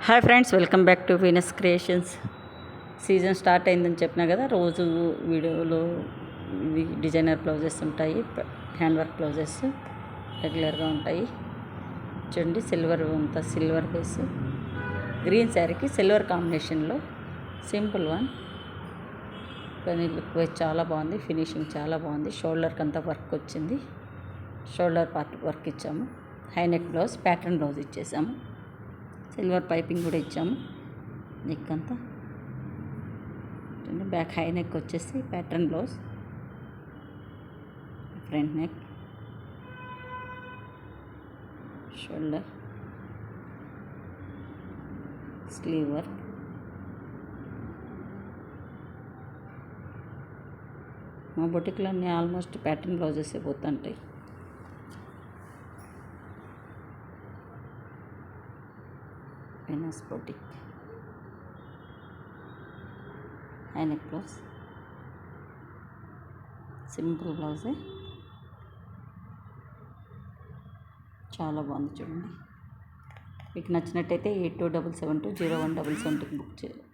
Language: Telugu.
Hi friends, welcome back to Venus creations. Season start అయిందని చెప్పినా కదా, రోజు వీడియోలో ఇవి డిజైనర్ బ్లౌజెస్ ఉంటాయి, హ్యాండ్ వర్క్ బ్లౌజెస్ రెగ్యులర్గా ఉంటాయి. చూడండి, సిల్వర్ అంతా సిల్వర్ బేస్, గ్రీన్ శారీకి సిల్వర్ కాంబినేషన్లో సింపుల్ వన్, కానీ లుక్ వైజ్ చాలా బాగుంది, ఫినిషింగ్ చాలా బాగుంది. షోల్డర్కి అంతా వర్క్ వచ్చింది, షోల్డర్ పార్ట్ వర్క్ ఇచ్చాము. High neck blouse, pattern blouse ఇచ్చేసాము. సిల్వర్ పైపింగ్ కూడా ఇచ్చాము. నెక్ అంతా బ్యాక్ హై నెక్ వచ్చేసి pattern blouse, front neck, shoulder, sleeve work. మా బొటిక్లో అన్నీ ఆల్మోస్ట్ ప్యాటర్న్ బ్లౌజెస్ పోతుంటాయి. Venus boutique, high neck blouse, simple బ్లౌజే, చాలా బాగుంది. చూడండి, మీకు నచ్చినట్టయితే 8277201772కి బుక్ చేయాలి.